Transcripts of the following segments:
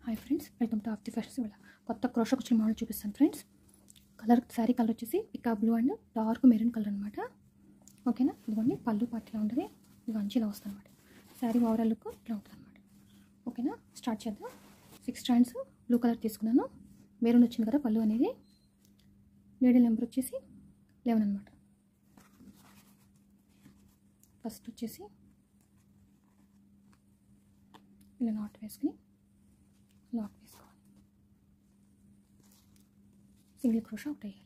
Hi friends, welcome to of the fashions. ఇవాళ కొత్త crochet కుచ్చిన మోడల్ చూపిస్తాను ఫ్రెండ్స్. శారీ కలర్ వచ్చేసి పికా blue and dark maroon colour అనమాట. ఓకేనా, ఇదిగోండి పళ్ళు పార్టీలా ఉంటుంది. ఇది అంచులా వస్తుంది అనమాట. శారీ ఓవరాల్ లుక్ ఇట్లా ఉంటుంది అనమాట. ఓకేనా, స్టార్ట్ చేద్దాం. 6 స్ట్రాండ్స్ బ్లూ కలర్ తీసుకున్నాను. మెరూన్ వచ్చింది కదా పళ్ళు అనేది. నీడిల్ నెంబర్ వచ్చేసి 11 అనమాట. ఫస్ట్ వచ్చేసి ఇలా నాట్ వేసుకుని లాక్ వేసుకోవాలి. సింగిల్ క్రోషా ఒకటి వేయాలి.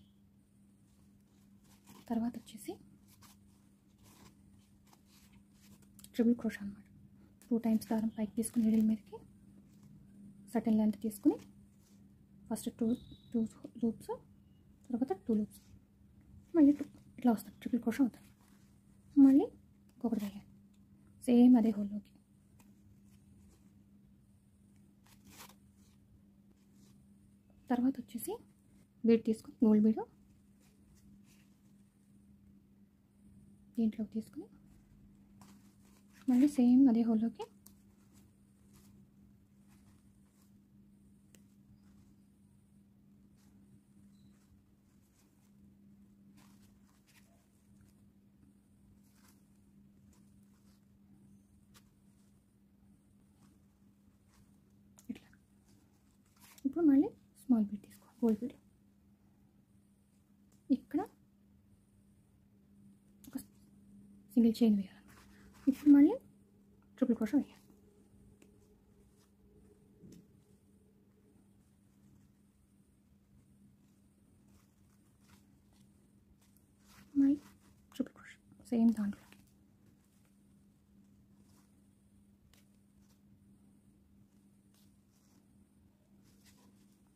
తర్వాత వచ్చేసి ట్రిపుల్ క్రోషా అనమాట. 2 టైమ్స్ దారం పైకి తీసుకుని నీడిల్ మీదకి సర్టెన్ లెంత్ తీసుకుని ఫస్ట్ టూ లూప్స్, తర్వాత 2 లూప్స్, మళ్ళీ 2 ఇట్లా వస్తుంది. ట్రిపుల్ క్రోషా అవుతుంది. మళ్ళీ ఇంకొకటి వేయాలి సేమ్ అదే హోల్లోకి. తర్వాత వచ్చేసి బీడ్ తీసుకుని గోల్డ్ బీడ్ దీంట్లోకి తీసుకుని మళ్ళీ సేమ్ అదే హోల్లోకి ఇట్లా. ఇప్పుడు మళ్ళీ స్మాల్ బీడ్ తీసుకో, గోల్డ్ బీడ్. ఇక్కడ ఒక సింగిల్ చైన్ వేయాలన్నమాట. ఇప్పుడు మళ్ళీ ట్రిపుల్ క్రోషా వేయాలి. మళ్ళీ ట్రిపుల్ క్రోషా సేమ్ దాంట్లోకి.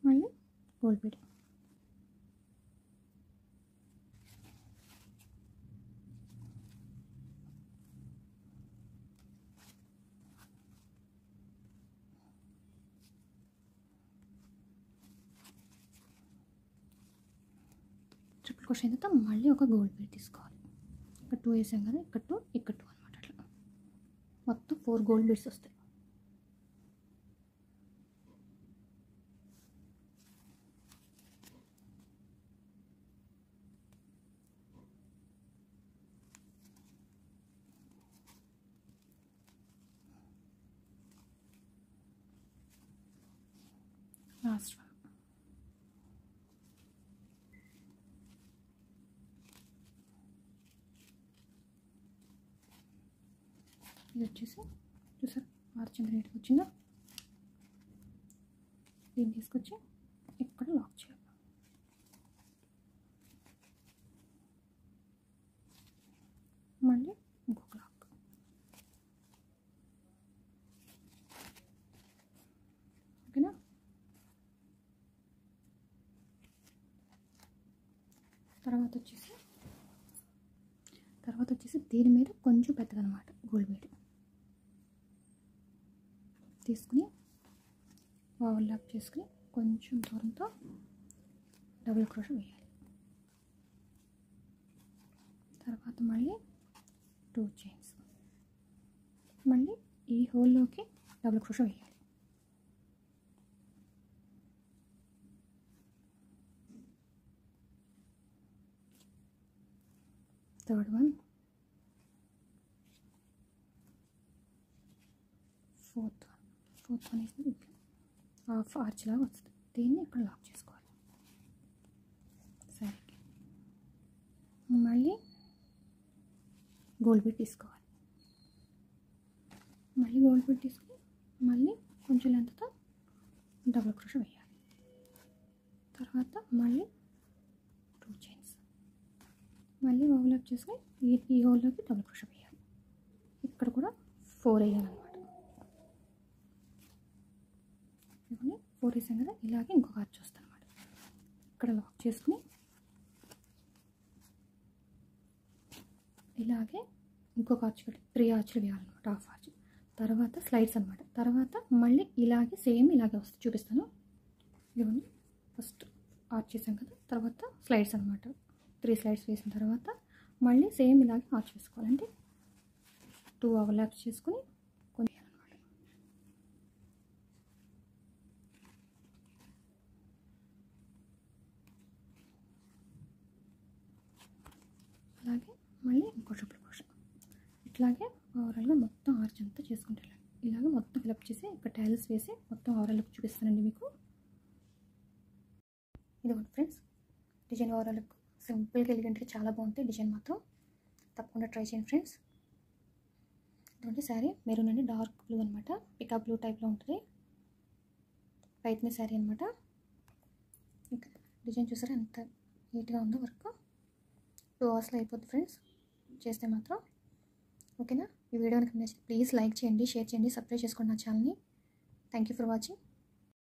మళ్ళీ గోల్డ్ బీడ్. ట్రిపుల్ క్రోషా అయిన తర్వాత మళ్ళీ ఒక గోల్డ్ బీడ్ తీసుకోవాలి. ఇక్కడ 2 వేసాం కదా, ఇక్కడ 2 ఇక్కడ 2 అనమాట. అట్లా మొత్తం 4 గోల్డ్ బీడ్స్ వస్తాయి. Last one. ఇది వచ్చేసి చూసారు మార్చింది నీట్గా వచ్చిందా. దీన్ని తీసుకొచ్చి ఇక్కడ లాక్ చేయాలి. మళ్ళీ ఇంకొక లాక్. ఓకేనా. తర్వాత వచ్చేసి దీని మీద కొంచెం పెద్దదనమాట గోల్డ్ బీడ్ తీసుకుని ఓవర్లాప్ చేసుకుని కొంచెం దూరంతో డబుల్ క్రోషా వేయాలి. తర్వాత మళ్ళీ 2 చైన్స్, మళ్ళీ ఈ హోల్లోకి డబుల్ క్రోషా వేయాలి. థర్డ్ వన్, ఫోర్త్ వన్ వేసి హాఫ్ ఆర్చ్ లాగా వస్తుంది. దీన్ని ఇక్కడ లాక్ చేసుకోవాలి సరికి. మళ్ళీ గోల్డ్ బీడ్ తీసుకోవాలి. మళ్ళీ గోల్డ్ బీడ్ తీసుకుని మళ్ళీ కొంచెం లెంత్తో డబుల్ క్రోషా వేయాలి. తర్వాత మళ్ళీ 2 చైన్స్, మళ్ళీ ఓవర్లాప్ చేసుకుని ఈ హోల్లోకి డబుల్ క్రోషా వేయాలి. ఇక్కడ కూడా 4 వేయాలన్నమాట. 4 వేసాం కదా, ఇలాగే ఇంకొక ఆర్చ్ వస్తుంది అనమాట. ఇక్కడ లాక్ చేసుకుని ఇలాగే ఇంకొక ఆర్చ్ కట్టి 3 ఆర్చ్లు వేయాలన్నమాట. Half arch. తర్వాత స్లైడ్స్ అనమాట. తర్వాత మళ్ళీ ఇలాగే సేమ్ ఇలాగే వస్తుంది, చూపిస్తాను. ఇవన్నీ ఫస్ట్ ఆర్చ్ చేసాం కదా, తర్వాత స్లైడ్స్ అనమాట. 3 స్లైడ్స్ వేసిన తర్వాత మళ్ళీ సేమ్ ఇలాగే ఆర్చ్ వేసుకోవాలంటే 2 ఓవర్లాప్స్ చేసుకుని కొన్ని వేయాలన్నమాట. ఇట్లాగే ఓవరాల్గా మొత్తం ఆర్చ్ అంతా చేసుకుంటారు. ఇలాగ మొత్తం ఫిలప్ చేసి ఇక్కడ టైల్స్ వేసి మొత్తం ఓవరాల్ చూపిస్తానండి మీకు. ఇదిగోండి ఫ్రెండ్స్, డిజైన్ ఓవరాల్ సింపుల్గా ఎలిగెంట్గా చాలా బాగుంటాయి. డిజైన్ మాత్రం తప్పకుండా ట్రై చేయండి ఫ్రెండ్స్. ఇదిగోండి శారీ మెరూన్ అండి, డార్క్ బ్లూ అనమాట, పికా బ్లూ టైప్లో ఉంటుంది. పైత్ని శారీ అనమాట. ఇంకా డిజైన్ చూసారా ఎంత నీట్గా ఉందో. వర్క్ 2 అవర్స్లో అయిపోద్ది ఫ్రెండ్స్ చేస్తే మాత్రం. ఓకేనా? ఈ వీడియో కనుక నచ్చితే ప్లీజ్ లైక్ చేయండి, షేర్ చేయండి, సబ్స్క్రైబ్ చేసుకోండి నా ఛానల్ని. Thank you for watching.